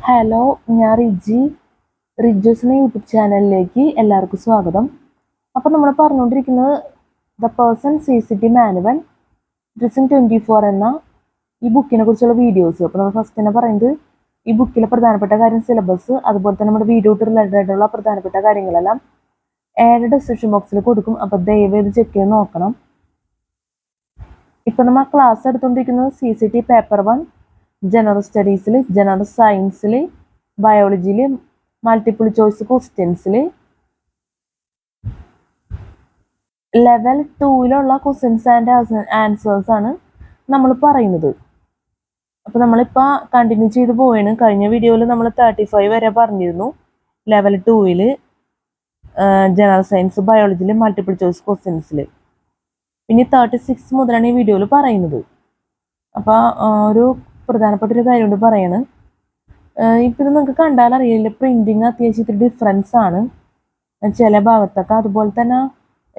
Hello, ഞാൻ റിജൂസ് എന്ന YouTube ചാനലിലേക്ക് എല്ലാവർക്കും സ്വാഗതം. അപ്പോൾ നമ്മൾ പറഞ്ഞുകൊണ്ടിരിക്കുന്നത് the person CCT manual dressing 24 എന്ന ഈ ബുക്കിനെ കുറിച്ചുള്ള വീഡിയോസ്. അപ്പോൾ നമ്മൾ ഫസ്റ്റ് തന്നെ പറയുന്നത് ഈ ബുക്കിലെ പ്രധാനപ്പെട്ട കാര്യം, സിലബസ്, അതുപോലെ തന്നെ നമ്മുടെ വീഡിയോ റിലേറ്റഡ് ആയിട്ടുള്ള പ്രധാനപ്പെട്ട കാര്യങ്ങളെല്ലാം ഡിസ്ക്രിപ്ഷൻ ബോക്സിൽ കൊടുക്കും. അപ്പോൾ ദയവേത് ചെക്ക് ചെയ്ത് നോക്കണം. ഇപ്പം നമ്മൾ ക്ലാസ് എടുത്തുകൊണ്ടിരിക്കുന്നത് CCT പേപ്പർ 1 ജനറൽ സ്റ്റഡീസിൽ, ജനറൽ സയൻസിൽ, ബയോളജിയിൽ, മൾട്ടിപ്പിൾ ചോയ്സ് ക്വസ്റ്റ്യൻസിൽ ലെവൽ 2 ക്വസ്റ്റ്യൻസ് ആൻഡ് ആൻസേഴ്സ് ആണ് നമ്മൾ പറയുന്നത്. അപ്പോൾ നമ്മളിപ്പോൾ കണ്ടിന്യൂ ചെയ്ത് പോവുകയാണ്. കഴിഞ്ഞ വീഡിയോയിൽ നമ്മൾ 35 വരെ പറഞ്ഞിരുന്നു ലെവൽ 2 ജനറൽ സയൻസ്, ബയോളജിയിൽ, മൾട്ടിപ്പിൾ ചോയ്സ് ക്വസ്റ്റ്യൻസിൽ. പിന്നെ 36 മുതലാണ് ഈ വീഡിയോയിൽ പറയുന്നത്. അപ്പോൾ ഒരു പ്രധാനപ്പെട്ട ഒരു കാര്യം കൊണ്ട് പറയാണ്. ഇപ്പം ഇത് നിങ്ങൾക്ക് കണ്ടാൽ അറിയില്ല, പ്രിൻറ്റിങ് അത്യാവശ്യം ഇത്തിരി ഡിഫറൻസ് ആണ് ചില ഭാഗത്തൊക്കെ. അതുപോലെ തന്നെ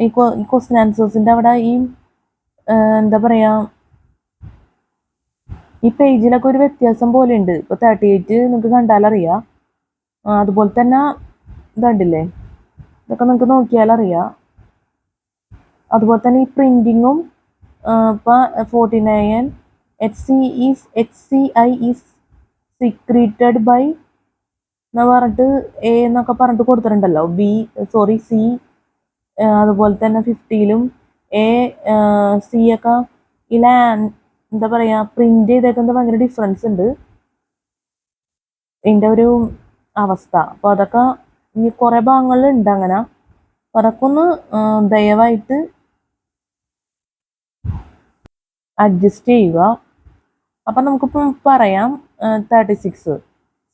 ഈ ക്വസ്റ്റ്യൻ ആൻസേഴ്സിൻ്റെ അവിടെ എന്താ പറയുക, ഈ പേജിലൊക്കെ ഒരു വ്യത്യാസം പോലെ ഉണ്ട്. ഇപ്പോൾ 38 നിങ്ങൾക്ക് കണ്ടാൽ അറിയാം. അതുപോലെ തന്നെ ഇതുണ്ടില്ലേ, ഇതൊക്കെ നിങ്ങൾക്ക് നോക്കിയാൽ അറിയാം. അതുപോലെ തന്നെ ഈ പ്രിൻറ്റിങ്ങും ഇപ്പോൾ 49 HCI ഈസ് secreted by എന്ന് പറഞ്ഞിട്ട് A എന്നൊക്കെ പറഞ്ഞിട്ട് കൊടുത്തിട്ടുണ്ടല്ലോ, C. അതുപോലെ തന്നെ 50ലും C ഒക്കെ എന്താ പറയുക, പ്രിന്റ് ചെയ്തേക്കുന്നത് ഭയങ്കര ഡിഫറൻസ് ഉണ്ട് ഇതിൻ്റെ ഒരു അവസ്ഥ. അപ്പോൾ അതൊക്കെ ഇനി കുറേ ഭാഗങ്ങളിൽ ഉണ്ട് അങ്ങനെ. അപ്പോൾ അതൊക്കെ ഒന്ന് ദയവായിട്ട് അഡ്ജസ്റ്റ് ചെയ്യുക. അപ്പം നമുക്കിപ്പം പറയാം 36.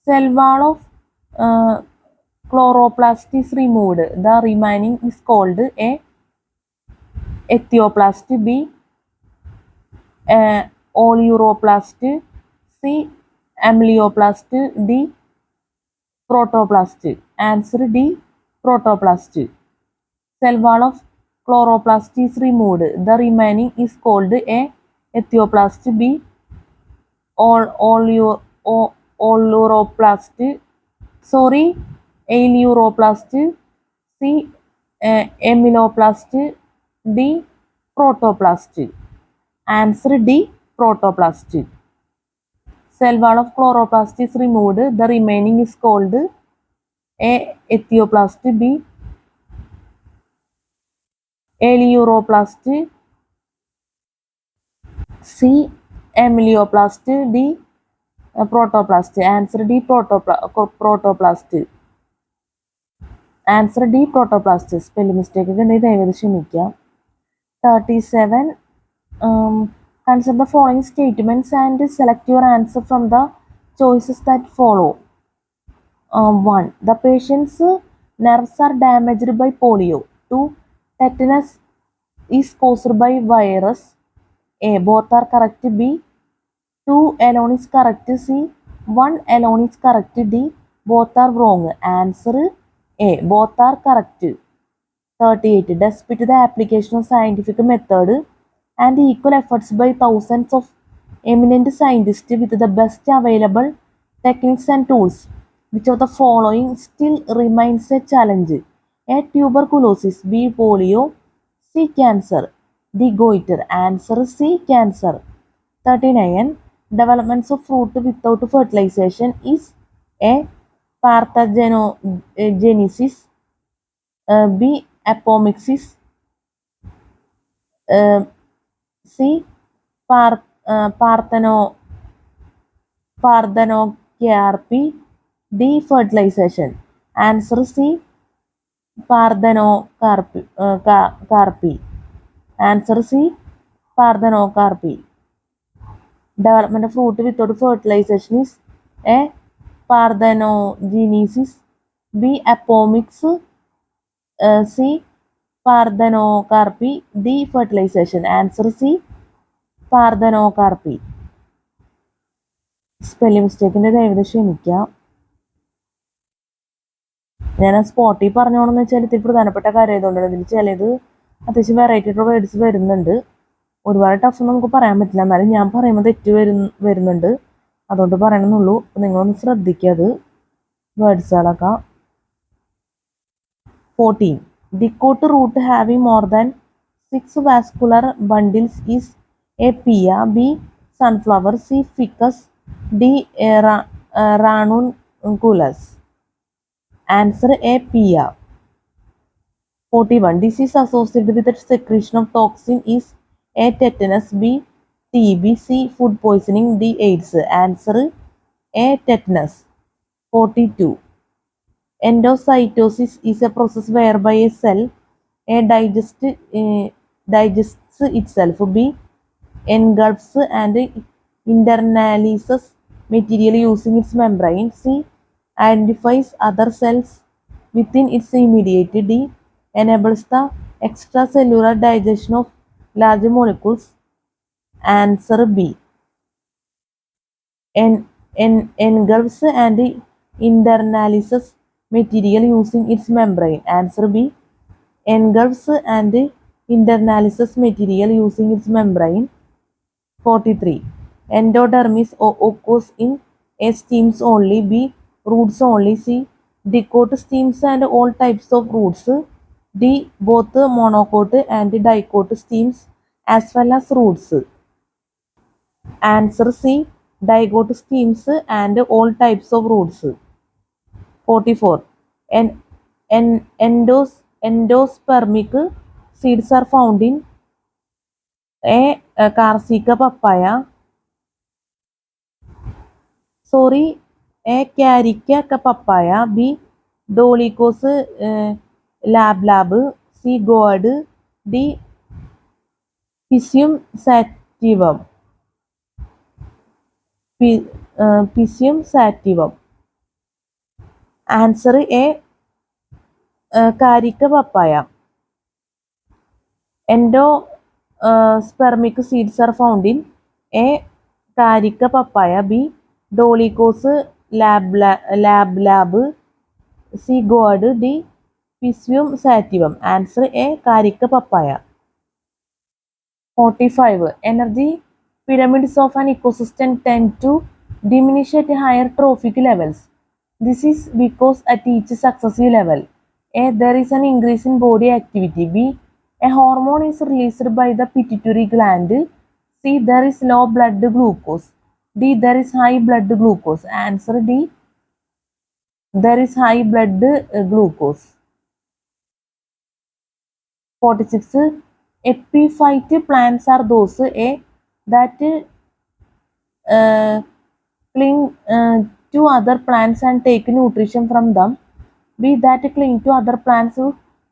Cell wall of chloroplast is removed. The remaining is called A. Ethioplast, B. Oleuroplast, C. Amylioplast, D. Protoplast. Answer D. Protoplast. Cell wall of chloroplast is removed. The remaining is called A. Ethioplast, B. Aleuroplast, C. Amyloplast, D. Protoplast. Answer D. Protoplast. Cell wall of chloroplast is removed. The remaining is called A. Ethioplast, B. Aleuroplast, C. Amylioplast, D. Protoplast. Answer D. Protoplast. Answer D. Protoplast. Spelling mistake ഒക്കെ ഉണ്ടെങ്കിൽ ദയവായി ക്ഷമിക്കുക. 37. Consider the following statements and select your answer from the choices that follow. 1. The patient's nerves are damaged by polio. 2. Tetanus is caused by virus. A. Both are correct. B. 2 alone is correct. C. 1 alone is correct. D. Both are wrong. Answer A. Both are correct. 38. Despite the application of scientific method and equal efforts by thousands of eminent scientists with the best available techniques and tools, which of the following still remains a challenge? A. Tuberculosis. B. Polio. C. Cancer. D. Goiter. Answer C. Cancer. 39. Developments of fruit without fertilization is A. Parthenogenesis, B. Apomixis, C. Parthenocarpy, D. Fertilization. Answer C. Parthenocarpy. Answer C. Parthenocarpy. Development of fruit without fertilization is A. Parthenogenesis, B. Apomix, C. Parthenocarpy, D. Fertilization. Answer C. Parthenocarpy. Spelling മിസ്റ്റേക്കിൻ്റെ ദയവായി ക്ഷമിക്കുക. ഞാൻ സ്പോട്ടിൽ പറഞ്ഞോണെന്ന് വെച്ചാൽ ഇത്തിരി പ്രധാനപ്പെട്ട കാര്യം ആയതുകൊണ്ടാണ്. ഇതിൽ ചിലത് അത്യാവശ്യം വെറൈറ്റി ആയിട്ടുള്ള വേർഡ്സ് വരുന്നുണ്ട്. ഒരുപാട് ടഫ് നമുക്ക് പറയാൻ പറ്റില്ല, എന്നാലും ഞാൻ പറയുമ്പോൾ തെറ്റ് വരുന്നുണ്ട്. അതുകൊണ്ട് പറയണമെന്നുള്ളൂ. നിങ്ങളൊന്ന് ശ്രദ്ധിക്കുക അത് വേർഡ്സുകളൊക്കെ. 14. Dicot root having more than 6 vascular bundles is a pea. B. Sunflower. C. Ficus. D. Ranunculus. Answer A. Pea. 41. Disease associated with the secretion of toxin is A. Tetanus. B. TB. C. Food poisoning. D. AIDS. Answer A. Tetanus. 42. Endocytosis is a process whereby a cell A. digests itself. B. Engulfs and internalizes material using its membrane. C. Identifies other cells within its immediate. D. Enables the extracellular digestion of large molecules. Answer B. Engulfs and internalizes material using its membrane. Answer B. Engulfs and internalizes material using its membrane. 43. Endodermis occurs in A. Stems only. B. Roots only. C. Dicot stems and all types of roots. D. Both monocot and dicot stems as well as roots. Answer C. Dicot stems and all types of roots. 44. Endospermic seeds are found in A. Carsica papaya. A. Carica papaya. B. Dolichos lab. C. Gourd. D. Piscium sativum. Piscium sativum. Answer A. Carica papaya. Endospermic seeds are found in A. Carica papaya. B. Dolichos lab. C. Gourd. D. Piscium sativum. Answer A. Carica papaya. 45. Energy pyramids of an ecosystem tend to diminish at higher trophic levels. This is because at each successive level, A. There is an increase in body activity. B. A hormone is released by the pituitary gland. C. There is low blood glucose. D. There is high blood glucose. Answer D. There is high blood glucose. 46. Epiphyte plants are those A. that cling to other plants and take nutrition from them. B. That cling to other plants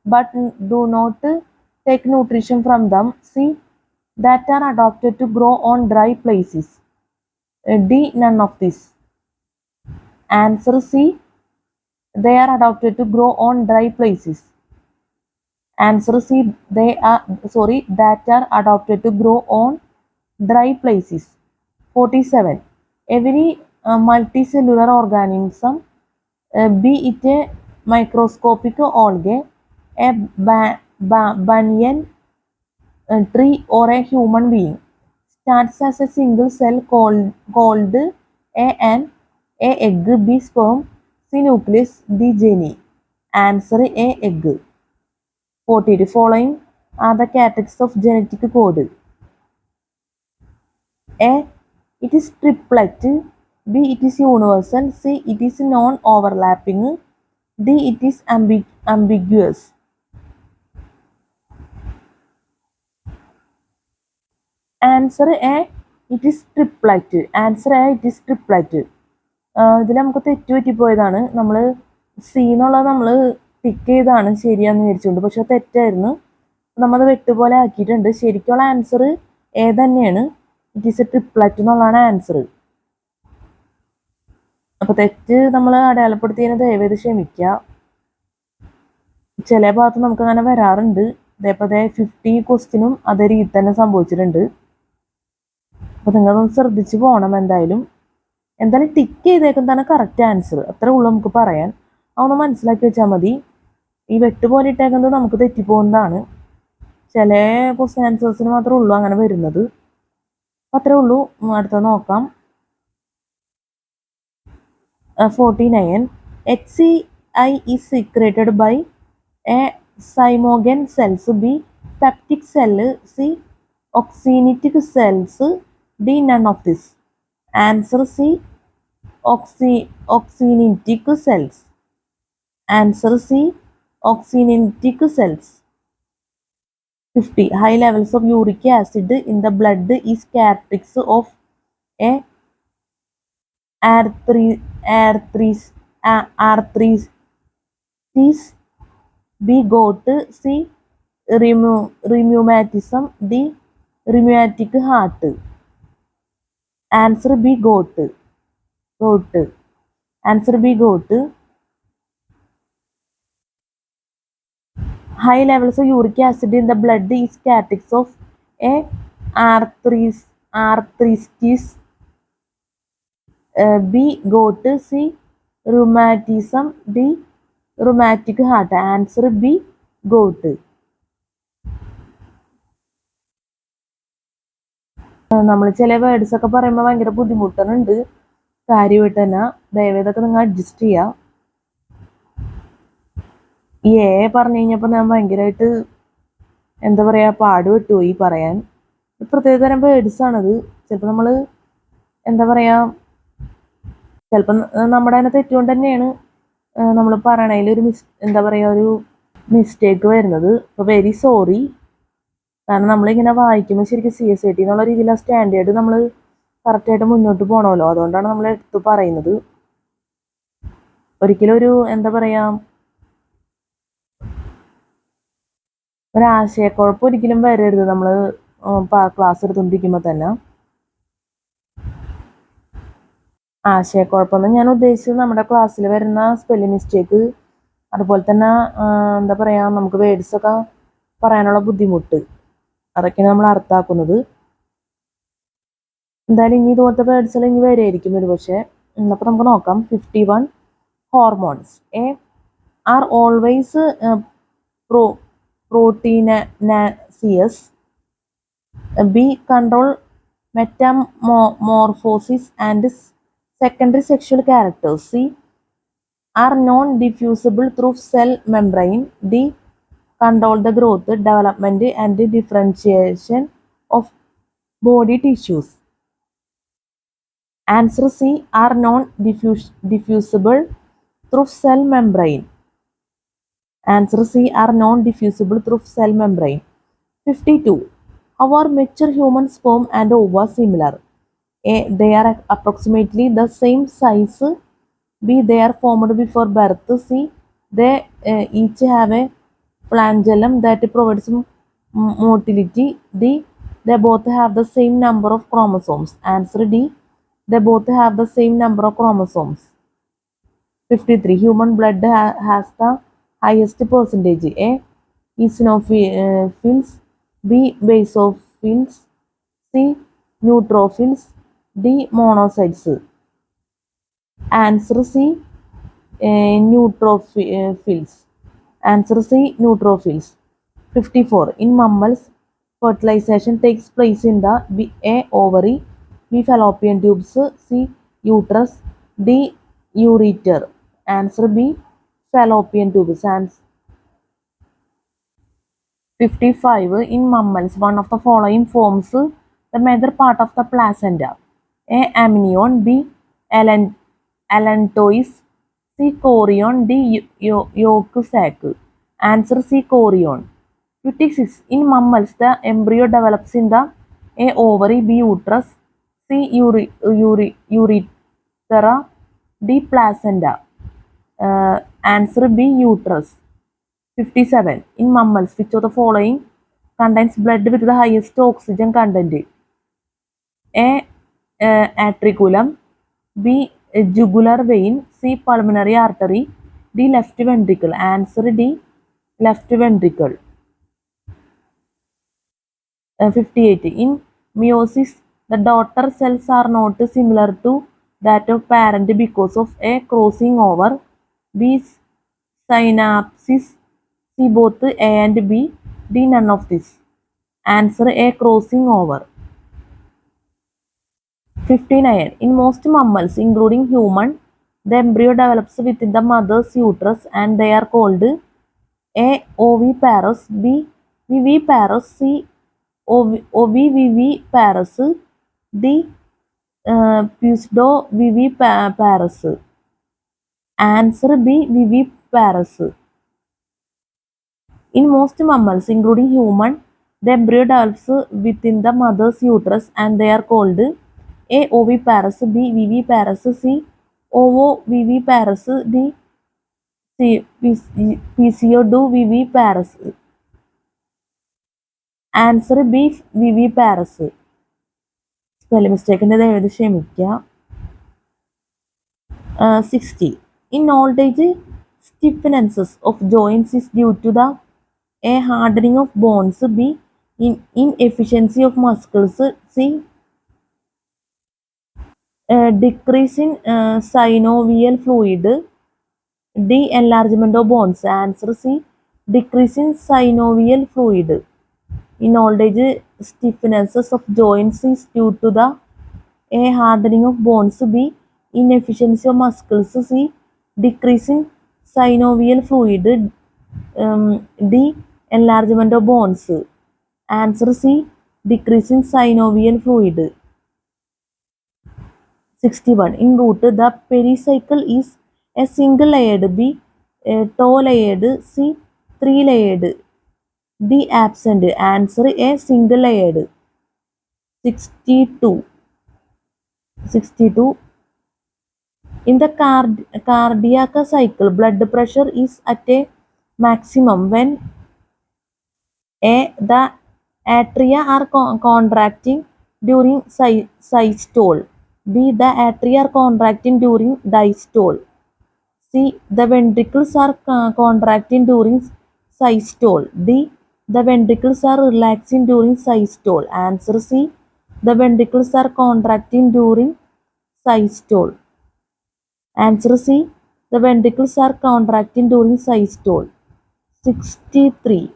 but do not take nutrition from them. C. That are adapted to grow on dry places. D. None of this. Answer C. They are adapted to grow on dry places. Answer C. That are adapted to grow on dry places. 47. Every multicellular organism, be it a microscopic algae, a banyan tree, or a human being, starts as a single cell called an egg. B. Sperm. C. Nucleus. D. Genie. Answer A. Egg. 48. Following are the categories of genetic code. A. It is triplet. B. It is universal. C. It is non-overlapping. D. It is ambiguous. Answer A. It is triplet. Answer A. It is triplet. ഇതിൽ നമുക്ക് തെറ്റുപറ്റിപ്പോയതാണ്. നമ്മൾ C എന്നുള്ളത് നമ്മൾ tick ചെയ്താണ് ശരിയാന്ന് വിചാരിച്ചുകൊണ്ട്, പക്ഷെ തെറ്റായിരുന്നു. നമ്മൾ വെട്ടുപോലെ ആക്കിയിട്ടുണ്ട്. ശരിക്കുള്ള ആൻസർ എ തന്നെയാണ്. ഇറ്റ് ഈസ് എ ട്രിപ്ലറ്റ് എന്നുള്ളതാണ് ആൻസർ. അപ്പൊ തെറ്റ് നമ്മൾ അടയാളപ്പെടുത്തിയതിന് ദയവേത് ക്ഷമിക്കുക. ചില ഭാഗത്ത് നമുക്ക് അങ്ങനെ വരാറുണ്ട്. അതേപോലെ 50 ക്വസ്റ്റിനും അതേ രീതി തന്നെ സംഭവിച്ചിട്ടുണ്ട്. അപ്പൊ നിങ്ങളൊന്ന് ശ്രദ്ധിച്ചു പോകണം. എന്തായാലും ടിക്ക് ചെയ്തേക്കുന്നതാണ് കറക്റ്റ് ആൻസർ. അത്രേ ഉള്ളൂ നമുക്ക് പറയാൻ. അതൊന്ന് മനസ്സിലാക്കി വെച്ചാൽ മതി. ഈ വെട്ടുപോലെ ഇട്ടേക്കുന്നത് നമുക്ക് തെറ്റിപ്പോകുന്നതാണ്. ചില ക്വസ്റ്റ്യൻ ആൻസേഴ്സിന് മാത്രമേ ഉള്ളൂ അങ്ങനെ വരുന്നത്. അത്രേ ഉള്ളൂ. അടുത്ത നോക്കാം. 49. HCI is secreted by A. Zymogen cells, B. Peptic cell, C. Oxynitic cells, D. None of this. Answer C. Oxynitic cells. Answer C. Oxynitic cells. 50. High levels of uric acid in the blood is characteristic of A. Arthritis, B. Gout, C. Rheumatism, D. Rheumatic heart. Answer B. Goat. Goat. Answer B. Goat. High levels of uric acid in the blood is characteristic of A. Arthritis, B. Goat, C. Rheumatism, D. Rheumatic heart. Answer B. Goat. നമ്മൾ ചില words ഒക്കെ പറയുമ്പോൾ ഭയങ്കര ബുദ്ധിമുട്ടുന്നുണ്ട് കാര്യമായിട്ട് തന്നെ. ദയവേതൊക്കെ നിങ്ങൾ adjust ചെയ്യുക. ഈ പറഞ്ഞു കഴിഞ്ഞപ്പോൾ ഞാൻ ഭയങ്കരമായിട്ട് എന്താ പറയുക പാടുപെട്ടുപോയി പറയാൻ. പ്രത്യേകതരം വേർഡ്സ് ആണത്. ചിലപ്പോൾ നമ്മൾ എന്താ പറയുക ചിലപ്പോൾ നമ്മുടെ തന്നെ തെറ്റുകൊണ്ട് തന്നെയാണ് നമ്മൾ പറയണതിൽ ഒരു എന്താ പറയുക ഒരു മിസ്റ്റേക്ക് വരുന്നത്. അപ്പോൾ വെരി സോറി. കാരണം നമ്മളിങ്ങനെ വായിക്കുമ്പോൾ ശരിക്കും CSIT എന്നുള്ള രീതിയിൽ ആ സ്റ്റാൻഡേർഡ് നമ്മൾ കറക്റ്റായിട്ട് മുന്നോട്ട് പോകണമല്ലോ. അതുകൊണ്ടാണ് നമ്മൾ എടുത്ത് പറയുന്നത്. ഒരിക്കലും ഒരു എന്താ പറയുക ഒരാശയക്കുഴപ്പം ഒരിക്കലും വരരുത് നമ്മൾ ക്ലാസ് എടുത്തുകൊണ്ടിരിക്കുമ്പോൾ തന്നെ. ആശയക്കുഴപ്പമെന്ന് ഞാൻ ഉദ്ദേശിച്ചത് നമ്മുടെ ക്ലാസ്സിൽ വരുന്ന സ്പെല്ലിംഗ് മിസ്റ്റേക്ക്, അതുപോലെ തന്നെ എന്താ പറയുക നമുക്ക് വേർഡ്സൊക്കെ പറയാനുള്ള ബുദ്ധിമുട്ട്, അതൊക്കെയാണ് നമ്മൾ അർത്ഥമാക്കുന്നത്. എന്തായാലും ഇനി ഇതുപോലത്തെ വേർഡ്സുകൾ ഇനി വരുമായിരിക്കും ഒരു പക്ഷേ. അപ്പോൾ നമുക്ക് നോക്കാം. 51. Hormones A are always proteinaceous, B control metamorphosis and secondary sexual characters, C are non-diffusible through cell membrane, D control the growth, development and differentiation of body tissues. Answer C are non-diffusible through cell membrane. Answer C are non-diffusible through cell membrane. 52. How are mature human sperm and ova similar? A. They are approximately the same size. B. They are formed before birth. C. They each have a flagellum that provides motility. D. They both have the same number of chromosomes. Answer D. They both have the same number of chromosomes. 53. Human blood has the highest percentage. A. Eosinophils. B. Basophils. C. Neutrophils. D. Monocytes. Answer C. Neutrophils. Answer C. Neutrophils. 54. In mammals, fertilization takes place in the A. Ovary, B. Fallopian tubes, C. Uterus, D. Ureter. Answer B. Fallopian tubes. 55. In mammals, one of the following forms the major part of the placenta. A. Amnion, B. Allantois, C. Chorion, D. Yolk sac. Answer C. Chorion. 56. In mammals, the embryo develops in the A. Ovary, B. Uterus, C. Urethra, D. Placenta. Answer B. Uterus. 57. In mammals, which of the following contains blood with the highest oxygen content? A. Atriculum, B. Jugular vein, C. Pulmonary artery, D. Left ventricle. Answer D. Left ventricle. 58. In meiosis, the daughter cells are not similar to that of parent because of A. Crossing over, B. Synapsis, C. Both A and B, D. None of this. Answer A. Crossing over. 59. In most mammals, including human, The embryo develops within the mother's uterus and they are called A. Oviparous, B. Viviparous, C. Oviviparous, D. Pseudoviviparous. Answer B. Viviparous. In most mammals, including human, the embryo develops within the mother's uterus and they are called A. Oviparous, B. Viviparous, C. Ovoviviparous, D. Pseudoviviparous. Answer B. Viviparous. Spelling mistake ദയവ് ക്ഷമിക്കുക. 60. In old age, stiffness of joints is due to the A. Hardening of bones, B. Inefficiency of muscles, C. Decrease in synovial fluid, D. Enlargement of bones. Answer C. Decrease in synovial fluid. In old age, stiffness of joints is due to the A. Hardening of bones, B. Inefficiency of muscles, C. Decrease in synovial fluid, D. Enlargement of bones. Answer C. Decrease in synovial fluid. 61. In root, the pericycle is A. Single layered, B. Two layered, C. Three layered, D. Absent. Answer A. Single layered. 62. 62. In the cardiac cycle, blood pressure is at a maximum when A. The atria are contracting during systole, B. The atria are contracting during diastole, C. The ventricles are contracting during systole, D. The ventricles are relaxing during systole. Answer C. The ventricles are contracting during systole. Answer C. The ventricles are contracting during systole. 63.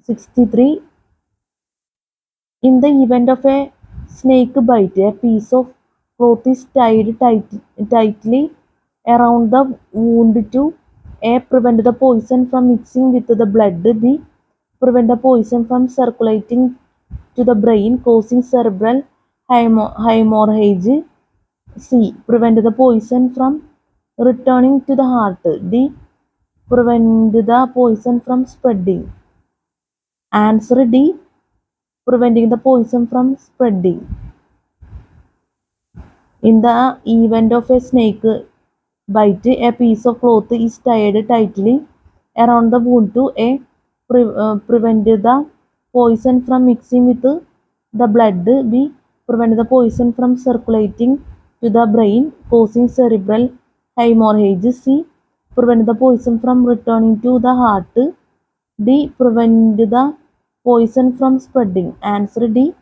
63. In the event of a snake bite, a piece of cloth is tied tightly around the wound to A. Prevent the poison from mixing with the blood, B. Prevent the poison from circulating to the brain, causing cerebral hemorrhage, C. Prevent the poison from returning to the heart, D. Prevent the poison from spreading. Answer D. Preventing the poison from spreading. In the event of a snake bite, a piece of cloth is tied tightly around the wound to A. Prevent the poison from mixing with the blood, B. Prevent the poison from circulating to the brain, causing cerebral hemorrhage, C. Prevent the poison from returning to the heart, D. Prevent the poison from spreading. Answer D.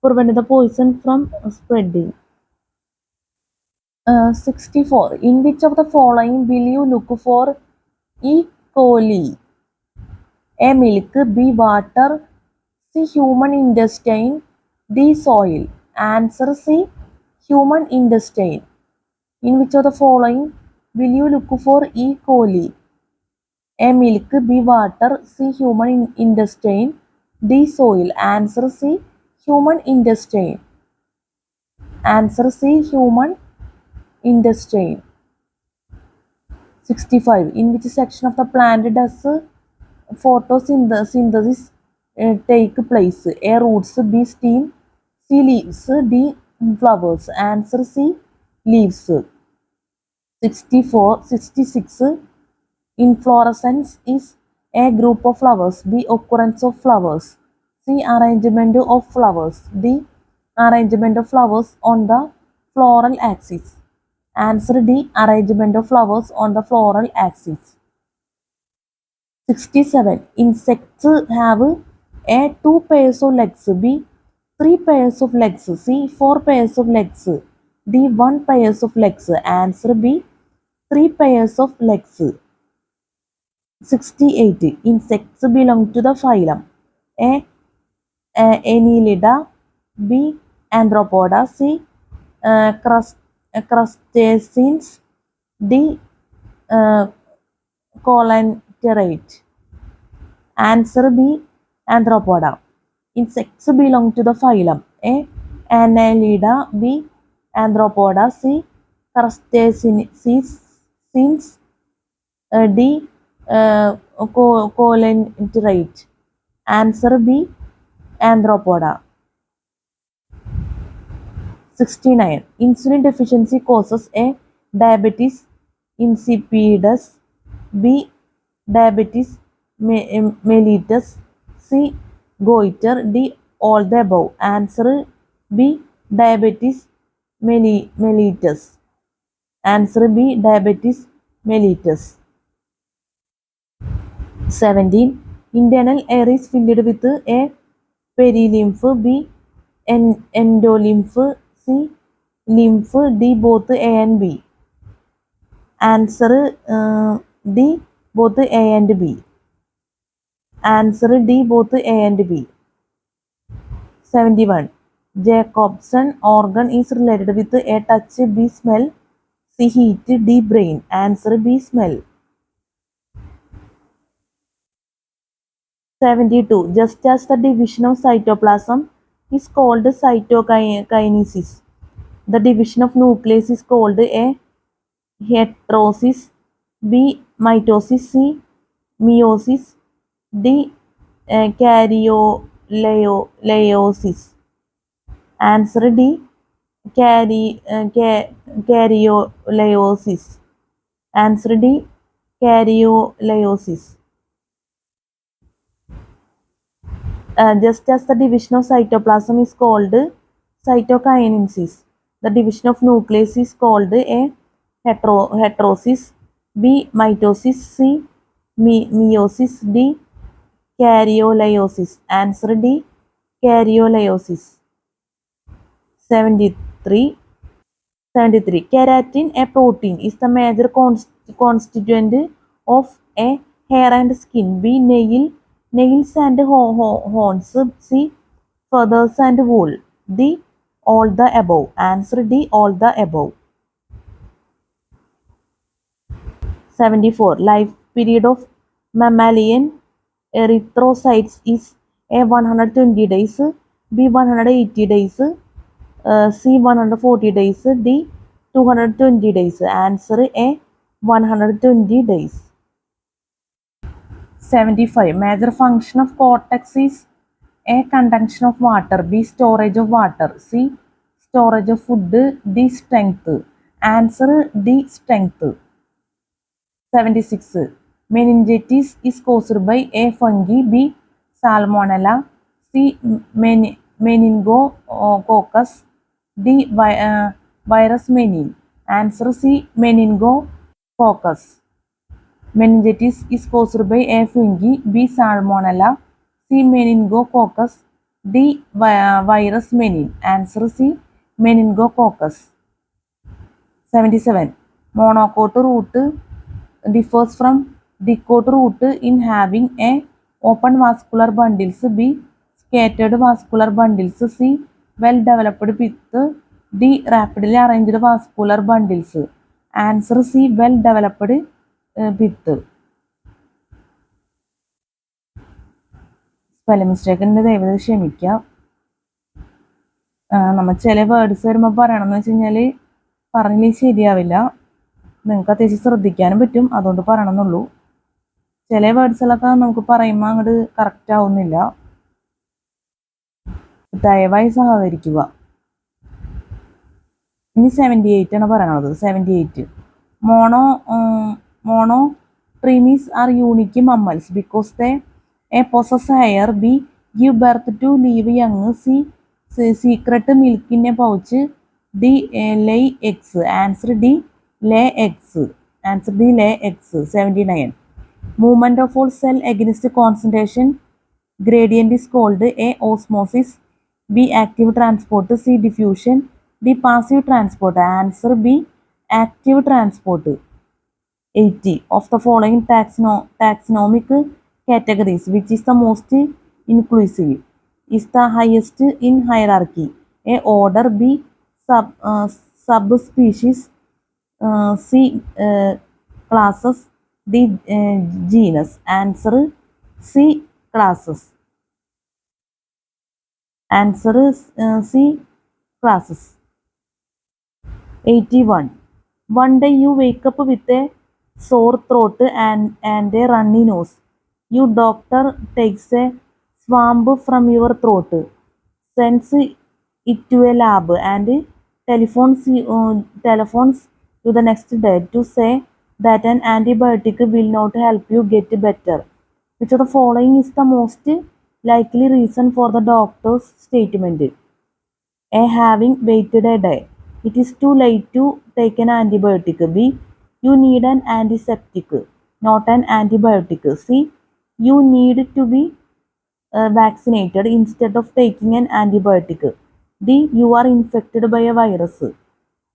Prevent the poison from spreading. 64. In which of the following will you look for E. coli? A. Milk, B. Water, C. Human intestine, D. Soil. Answer C. Human intestine. In which of the following will you look for E. coli? A. Milk, B. Water, C. Human intestine, D. Soil. Answer C. Human intestine. Answer C. Human intestine. 65. In which section of the plant does photosynthesis take place? A. Roots, B. Stem, C. Leaves, D. Flowers. Answer C. Leaves. 64. 66. Inflorescence is A. Group of flowers, B. Occurrence of flowers, C. Arrangement of flowers, D. Arrangement of flowers on the floral axis. Answer D. Arrangement of flowers on the floral axis. 67. Insects have A. 2 pairs of legs, B. 3 pairs of legs, C. 4 pairs of legs, D. 1 pairs of legs. Answer B. 3 pairs of legs. 68. Insects belong to the phylum A. Annelida, B. Arthropoda, C. Crustaceans, D. Colanterate. Answer B. Arthropoda. Insects belong to the phylum A. Annelida. B. Arthropoda. C. Crustaceans. D. Colanterate. Answer B. Arthropoda. 69. Insulin deficiency causes A. Diabetes insipidus. B. Diabetes mellitus. C. Goiter. D. All the above. Answer B. Diabetes mellitus. Answer B. Diabetes mellitus. 17. Internal air is filled with A. Perilymph. B. Endolymph. C. Lymph. D. Both A and B. Answer D. Both A and B. Answer D. Both A and B. 71. Jacobson organ is related with A. Touch. B. Smell. C. Heat. D. Brain. Answer B. Smell. 72. Just as the division of cytoplasm is called cytokinesis, the division of nucleus is called A. Heterosis. B. Mitosis. C. Meiosis. D. Karyoleiosis. Answer D. Karyoleiosis. Answer D. Karyoleiosis. Just as the division of cytoplasm is called cytokinesis, the division of nucleus is called A. Heterosis. B. Mitosis. C. Meiosis. D. Karyoleiosis. Answer D. Karyoleiosis. 73. Keratin, a protein, is the major constituent of A. Hair and skin. B. Nails and horns. C. Feathers and wool. D. All the above. Answer D. All the above. 74. Life period of mammalian erythrocytes is A. 120 days. B. 180 days. C. 140 days. D. 220 days. Answer A. 120 days. 75. Major function of cortex is A. Conduction of water. B. Storage of water. C. Storage of food. D. Strength. Answer D. Strength. 76. Meningitis is caused by A. Fungi. B. Salmonella. C. Meningococcus. D. Virus menin. Answer C. Meningococcus. Meningitis is caused by A. Fungi. B. Salmonella. C. Meningococcus. D. Virus menin. Answer C. Meningococcus. 77. Monocot root differs from dicot root in having A. Open vascular bundles. B. Scattered vascular bundles. C. Well developed pith. D. Rapidly arranged vascular bundles. Answer C. Well developed pith. Spelling mistake ഉണ്ട്, ദയവായി ക്ഷമിക്കാം. നമ്മൾ ചില words വരുമ്പോൾ പറയണമെന്ന് വെച്ച് കഴിഞ്ഞാൽ പറഞ്ഞില്ലെങ്കിൽ ശരിയാവില്ല. നിങ്ങൾക്ക് അത്യാവശ്യം ശ്രദ്ധിക്കാനും പറ്റും, അതുകൊണ്ട് പറയണമെന്നുള്ളൂ. ചില വേർഡ്സുകളൊക്കെ നമുക്ക് പറയുമ്പോൾ അങ്ങോട്ട് കറക്റ്റ് ആവുന്നില്ല. ദയവായി സഹകരിക്കുക. ഇനി 78 ആണ് പറയണത്. 78. Monotremys are unique mammals because they A. possess hair. B. give birth to live young. C. secret milk in a pouch. D. lay eggs. Answer D. lay eggs. Answer D. lay eggs. 79. Movement of all cell against concentration gradient is called A. osmosis. B. active transport. C. diffusion. D. passive transport. Answer B. active transport. 80. Of the following taxonomic categories, which is the most inclusive? Is the highest in hierarchy? A. order. B. subspecies. C. Classes. D. Genus. Answer C. Classes. Answer is C. Classes. 81. One day you wake up with a sore throat and a runny nose. Your doctor takes a swamp from your throat, sends it to a lab, and telephones you the next day to say that an antibiotic will not help you get better. Which of the following is the most likely reason for the doctor's statement? A. Having waited a day. It is too late to take an antibiotic. B. You need an antiseptic, not an antibiotic. C. You need to be vaccinated instead of taking an antibiotic. D. You are infected by a virus.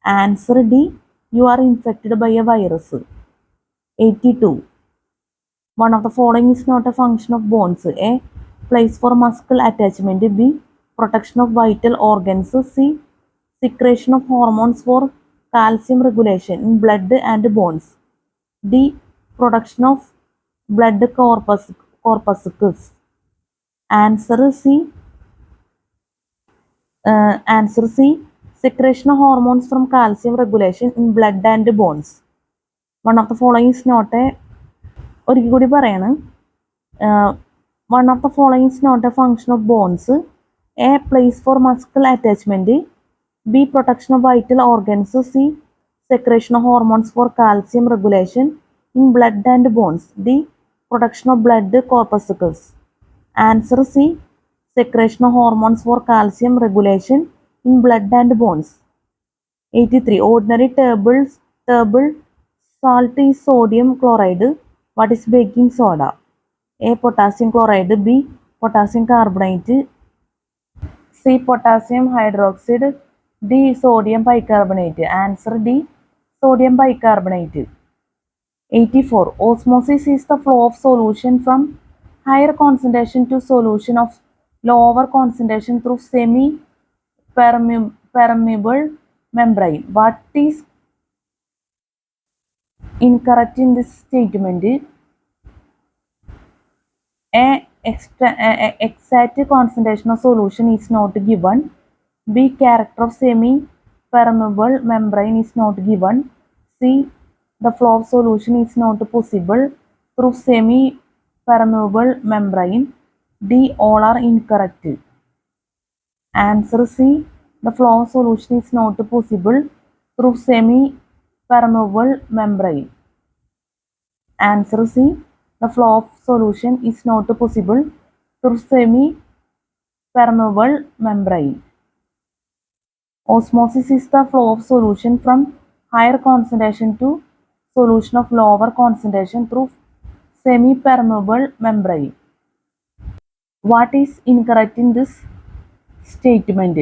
Answer D. You are infected by a virus. 82. One of the following is not a function of bones. A. Place for muscle attachment. B. Protection of vital organs. C. Secretion of hormones for calcium regulation in blood and bones. D. Production of blood corpuscles. Answer C. Answer C. Secretion of hormones from calcium regulation in blood and bones. One of the following is not a ഒരിക്കൽ കൂടി പറയാണ്. One of the following is not a function of bones. A. Place for muscle attachment. B. Protection of vital organs. C. Secretion of hormones for calcium regulation in blood and bones. D. Protection of blood corpuscles. Answer C. Secretion of hormones for calcium regulation in blood and bones. 83. Ordinary table salt is sodium chloride. What is baking soda? A. Potassium chloride. B. Potassium carbonate. C. Potassium hydroxide. D. Sodium bicarbonate. Answer D. Sodium bicarbonate. 84. Osmosis is the flow of solution from higher concentration to solution of lower concentration through semi-permeable membrane. What is incorrect in this statement? A. Exact concentration of solution is not given. B. Character of semi-permeable membrane is not given. C. The flow of solution is not possible through semi-permeable membrane. D. All are incorrect. Answer C. The flow of solution is not possible through semi-permeable membrane. Answer C. The flow of solution is not possible through semi-permeable membrane. Osmosis is the flow of solution from higher concentration to solution of lower concentration through semi-permeable membrane. What is incorrect in this statement?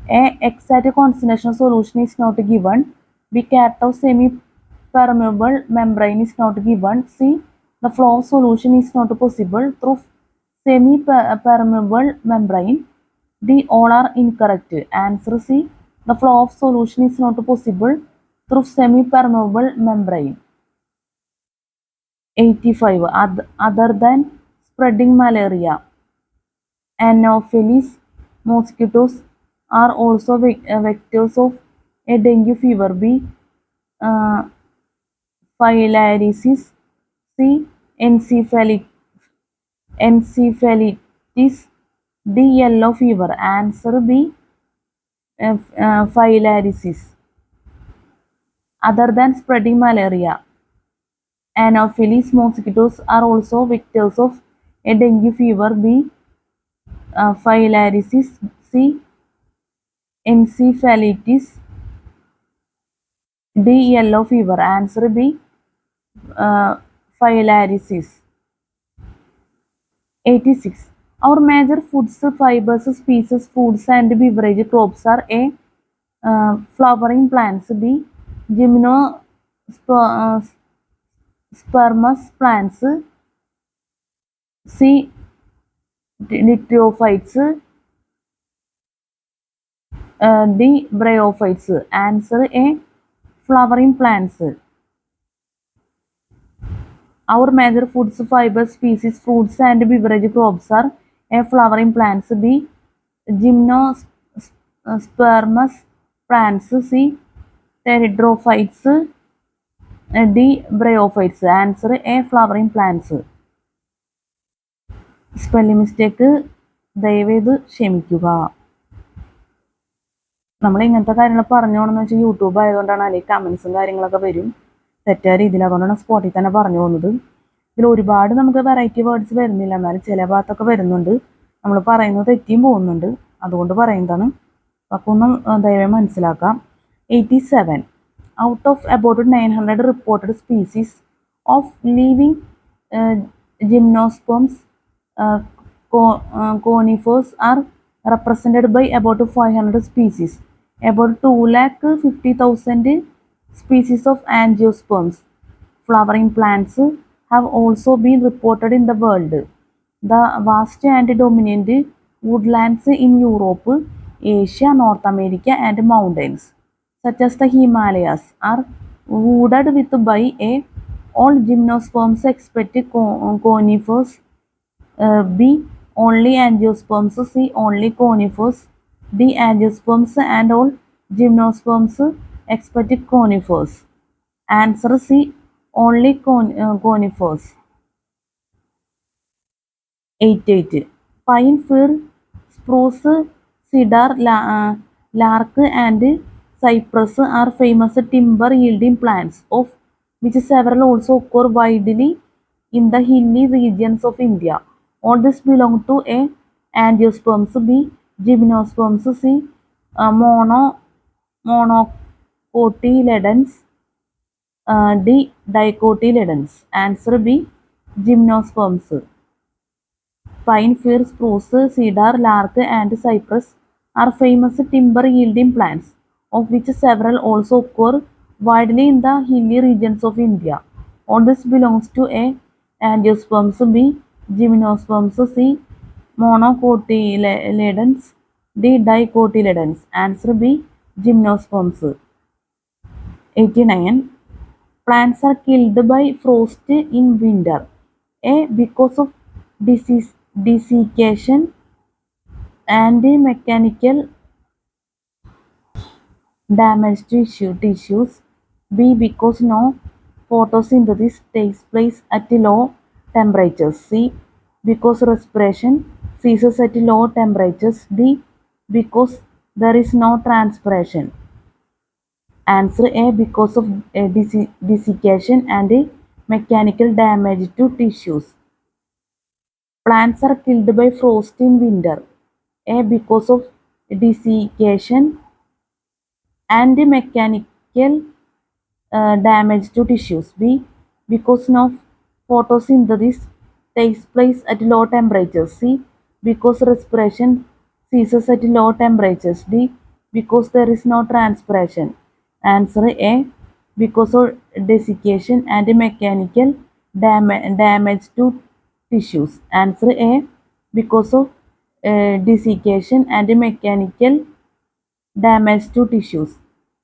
A. Exact concentration of solution is not given. B. Character of semi-permeable membrane is not given. C. The flow of solution is not possible through semi-permeable membrane. D. All are incorrect. Answer C. The flow of solution is not possible through semi-permeable membrane. 85. Other than spreading malaria, Anopheles mosquitoes are also vectors of a dengue fever. B. Filariasis. C. Encephalitis. D. Yellow fever. Answer B. Filariasis. Other than spreading malaria, Anopheles mosquitoes are also vectors of a dengue fever. B. Filariasis. C. Encephalitis. D. Yellow fever. Answer B. Filariasis. 86. Our major foods, fibers, species, foods and beverage crops are A. Flowering plants. B. Gymnospermous plants. C. Dipterophytes. D. Bryophytes. Answer A. flowering plants. Our major foods, fiber species, fruits and beverage crops are A. Flowering plants, B. Gymnospermous plants, C. Pteridophytes, D. Bryophytes. Answer A. Flowering plants. Spelling mistake ദയവേത് ക്ഷമിക്കുക. നമ്മൾ ഇങ്ങനത്തെ കാര്യങ്ങൾ പറഞ്ഞോണെന്ന് വെച്ചാൽ YouTube ആയതുകൊണ്ടാണ്, അല്ലെങ്കിൽ കമൻസും കാര്യങ്ങളൊക്കെ വരും തെറ്റായ രീതിയിൽ. അതുകൊണ്ടാണ് സ്പോട്ടിൽ തന്നെ പറഞ്ഞു പോകുന്നത്. ഇതിൽ ഒരുപാട് നമുക്ക് വെറൈറ്റി വേർഡ്സ് വരുന്നില്ല, എന്നാലും ചില ഭാഗത്തൊക്കെ വരുന്നുണ്ട്. നമ്മൾ പറയുന്നത് തെറ്റിയും പോകുന്നുണ്ട്, അതുകൊണ്ട് പറയുന്നതാണ്. അപ്പോൾ ഒന്ന് ദയവായി മനസ്സിലാക്കാം. 87 out of about 900 reported species of living gymnosperms, conifers are represented by about 500 species. About 250,000 species of angiosperms, flowering plants, have also been reported in the world. The vast and dominant woodlands in Europe, Asia, North America, and mountains, such as the Himalayas, are wooded with by a all gymnosperms except conifers, B. Only angiosperms, C. Only conifers, D. Angiosperms and all gymnosperms except conifers. Answer C. Only conifers. 88 Pine, fir, spruce, cedar, lark and cypress are famous timber yielding plants, of which several also occur widely in the hilly regions of India. All this belong to A. Angiosperms, B. Gymnosperms, C. Monocotyledons, D. Dicotyledons. Answer B. Gymnosperms. Pine, fir, spruce, cedar, lark and cypress are famous timber yielding plants, of which several also occur widely in the hilly regions of India. All this belongs to A. Angiosperms, B. Gymnosperms, C. Monocotyledons, D. Dicotyledons. Answer B. Gymnosperms. 89 Plants are killed by frost in winter. A. Because of desiccation and mechanical damage to tissues. B. Because no photosynthesis takes place at low temperatures. C. Because respiration ceases at low temperatures. D. Because there is no transpiration. Answer A. Because of desiccation and mechanical damage to tissues. Plants are killed by frost in winter. A. Because of desiccation and mechanical damage to tissues. B. Because no photosynthesis takes place at low temperatures. C. Because respiration ceases at low temperatures. D. Because there is no transpiration. Answer A. Because of desiccation and mechanical damage to tissues. Answer A. Because of desiccation and mechanical damage to tissues.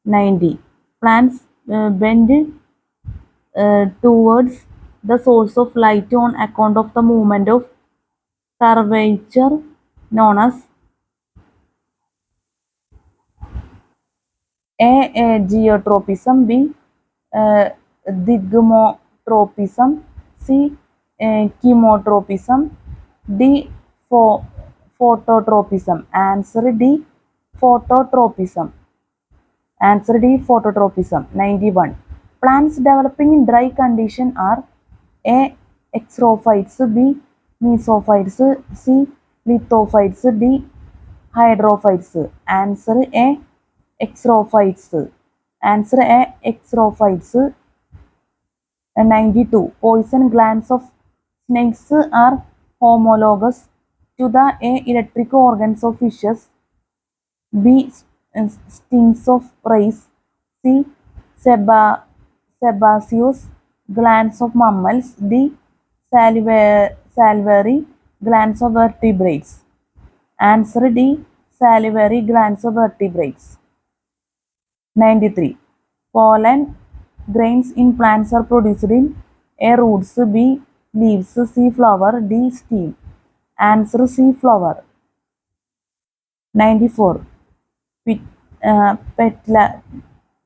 90 Plants bend towards the source of light on account of the movement of curvature known as A. Geotropism, B. Thigmotropism, C. Chemotropism, D. Phototropism. Answer D. Phototropism. Answer D. Phototropism. 91 Plants developing in dry condition are A. Xerophytes, B. Mesophytes, C. Lithophytes, D. Hydrophytes. Answer A. Xerophytes. Answer A. Xerophytes. 92 Poison glands of snakes are homologous to the A. Electric organs of fishes, B. Stings of rays, C. Sebaceous glands of mammals, D. Salivary glands of vertebrates. Answer D. Salivary glands of vertebrates. 93 Pollen grains in plants are produced in A. Roots, B. Leaves, C. Flower, D. Stem. Answer C. Flower. 94.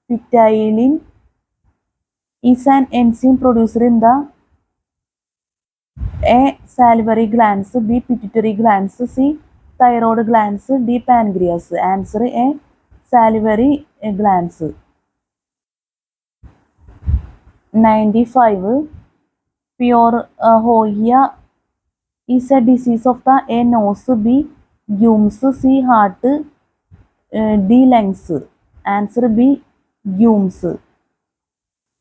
Ptyalin is an enzyme produced in the A. Salivary glands, B. Pituitary glands, C. Thyroid glands, D. Pancreas. Answer A. Salivary glands. 95. Pyorrhea is a disease of the A. Nose, B. Gums, C. Heart, D. Lungs. Answer B. Gums.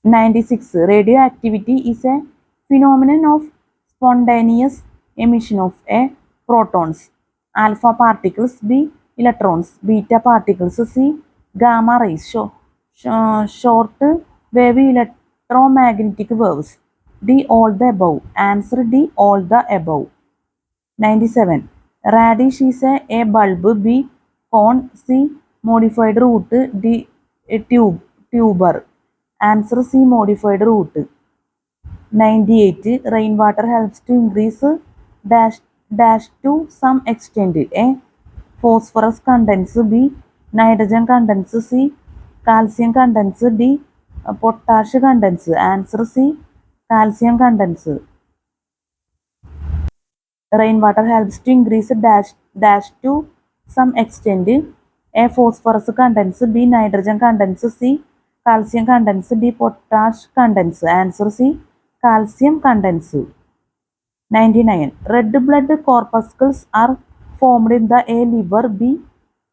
96. Radioactivity is a phenomenon of spontaneous emission of A. Protons, alpha particles, B. Electrons, beta particles, C. Gamma rays, short wave electromagnetic waves, D. All the above. Answer D. All the above. 97. Radish is a bulb, B. Cone, C. Modified root, D. Tuber. Answer C. Modified root. 98. Rainwater helps to increase dash to some extent. A. Phosphorus contents, B. Nitrogen contents, C. Calcium contents, D. Potash contents. Answer C. Calcium contents. Rainwater helps to increase dash to some extent. A. Phosphorus contents, B. Nitrogen contents, C. Calcium contents, D. Potash contents. Answer C. Calcium contents. 99. Red blood corpuscles are formed in the A. Liver, B.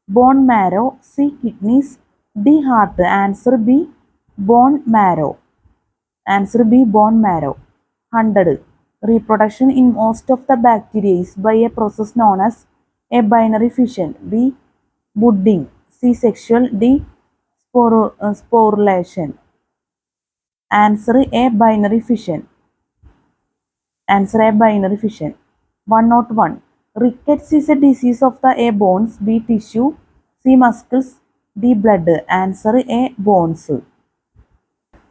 Bone marrow, C. Kidneys, D. Heart. Answer B. Bone marrow. Answer B. Bone marrow. 100. Reproduction in most of the bacteria is by a process known as A. Binary fission, B. Budding, C. Sexual, D. Sporulation. Answer A. Binary fission. Answer A. Binary fission. 101. Rickets is a disease of the A. Bones, B. Tissue, C. Muscles, D. Blood. Answer A. Bones.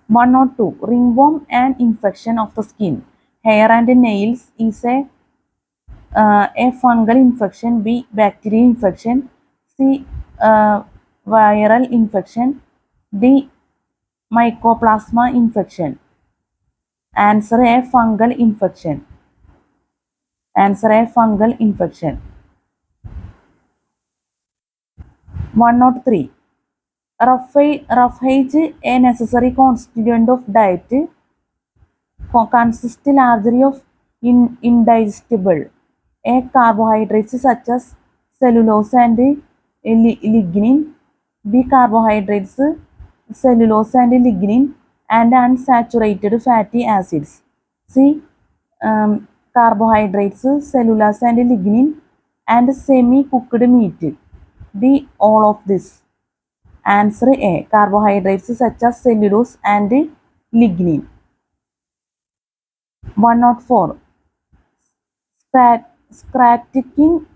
102. Ringworm, an infection of the skin, hair and nails, is a fungal infection, B. Bacterial infection, C. Viral infection, D. Mycoplasma infection. Answer A. Fungal infection. Answer A. Fungal infection. 103. Roughage, a necessary constituent of diet, consists largely of indigestible A. Carbohydrates such as cellulose and lignin, B. Carbohydrates, cellulose and lignin, and unsaturated fatty acids, C. Carbohydrates, cellulose and lignin, and semi-cooked meat, D. All of this. Answer A. Carbohydrates such as cellulose and lignin. 104. Scratching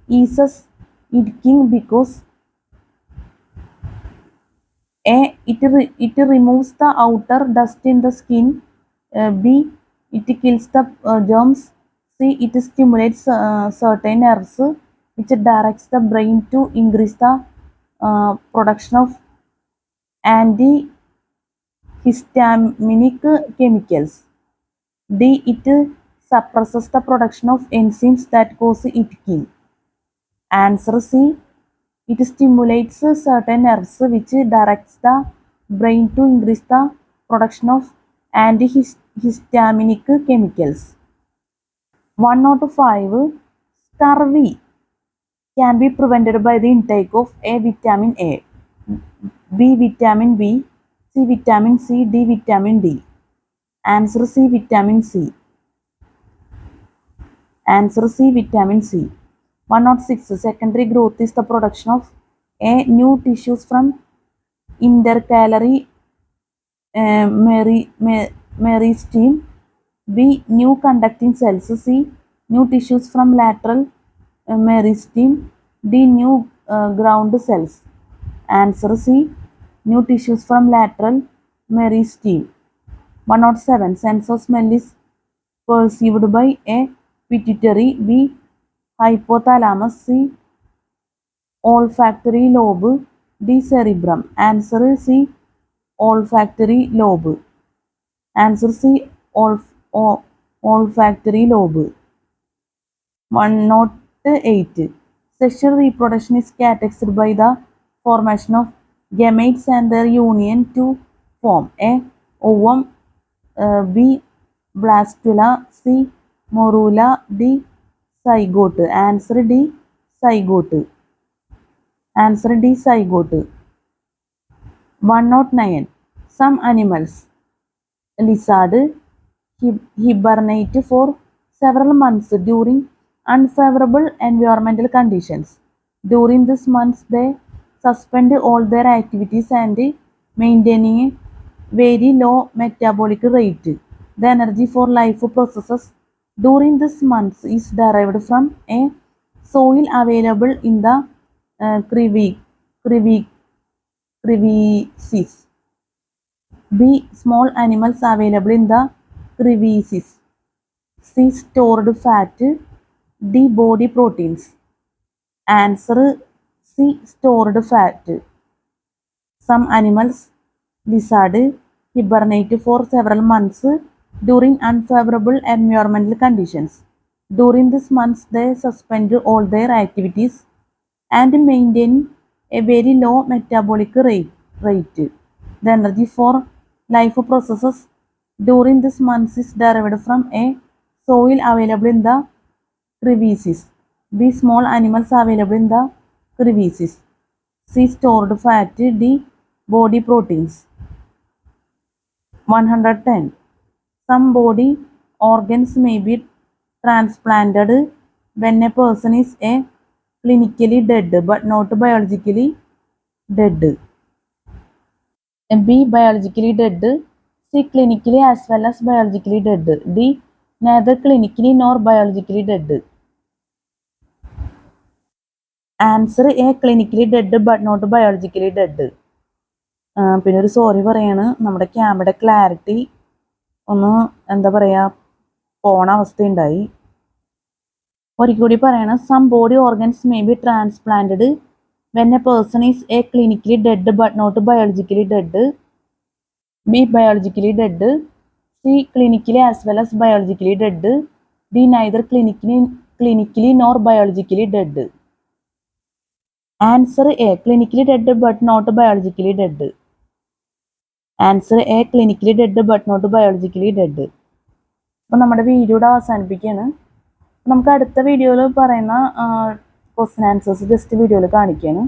eases itching because A. It removes the outer dust in the skin, B. It kills the germs, C. It stimulates certain nerves which directs the brain to increase the production of antihistaminic chemicals, D. It suppresses the production of enzymes that cause itching. Answer C. It stimulates certain nerves which directs the brain to increase the production of antihistaminic chemicals. 105. Scurvy can be prevented by the intake of A. Vitamin A, B. Vitamin B, C. Vitamin C, D. Vitamin D. Answer C. Vitamin C. Answer C. Vitamin C. 106. Secondary growth is the production of A. New tissues from intercalary meristem, B. New conducting cells, C. New tissues from lateral meristem, D. New ground cells. Answer C. New tissues from lateral meristem. 107. Sense of smell is perceived by A. Pituitary, B. Hypothalamus, C. Olfactory lobe, D. Cerebrum. Answer C. Olfactory lobe. Answer C. Olfactory lobe. 108. Sexual reproduction is characterized by the formation of gametes and their union to form A. Ovum, B. Blastula, C. Morula, D. Zygote. Answer D. Zygote. Answer D. Zygote. 109. Some animals, lizard, hibernate for several months during unfavorable environmental conditions. During these months, they suspend all their activities and maintaining a very low metabolic rate. The energy for life processes during these months is derived from A. Soil available in the crevices. B. Small animals available in the crevices. C. Stored fat. D. Body proteins. Answer C. Stored fat. Some animals, lizard, hibernate for several months during unfavorable environmental conditions. During these months, they suspend all their activities and maintain a very low metabolic rate. The energy for life processes during these months is derived from A. Soil available in the crevices. B. Small animals available in the crevices. C. Stored fat. D. Body proteins. 110. Some body organs may be transplanted when a person is A. Clinically dead but not biologically dead. B. Biologically dead. C. Clinically as well as biologically dead. D. Neither clinically nor biologically dead. Answer A. Clinically dead but not biologically dead. പിന്നെ ഒരു sorry പറയാണ്, നമ്മുടെ ക്യാമറയുടെ clarity ഒന്ന് എന്താ പറയുക പോണ അവസ്ഥയുണ്ടായി. ഒരിക്കൽ കൂടി പറയണം. Some body organs may be transplanted when a person is a clinically dead but not biologically dead. B. Biologically dead. C. Clinically as well as biologically dead. D. Neither clinically nor biologically dead. Answer A. Clinically dead but not biologically dead. Answer A. Clinically dead but not biologically dead. അപ്പോൾ നമ്മുടെ വീഡിയോയുടെ അവസാനിപ്പിക്കുകയാണ്. നമുക്ക് അടുത്ത വീഡിയോയിൽ പറയുന്ന question answers just വീഡിയോയിൽ കാണിക്കുകയാണ്.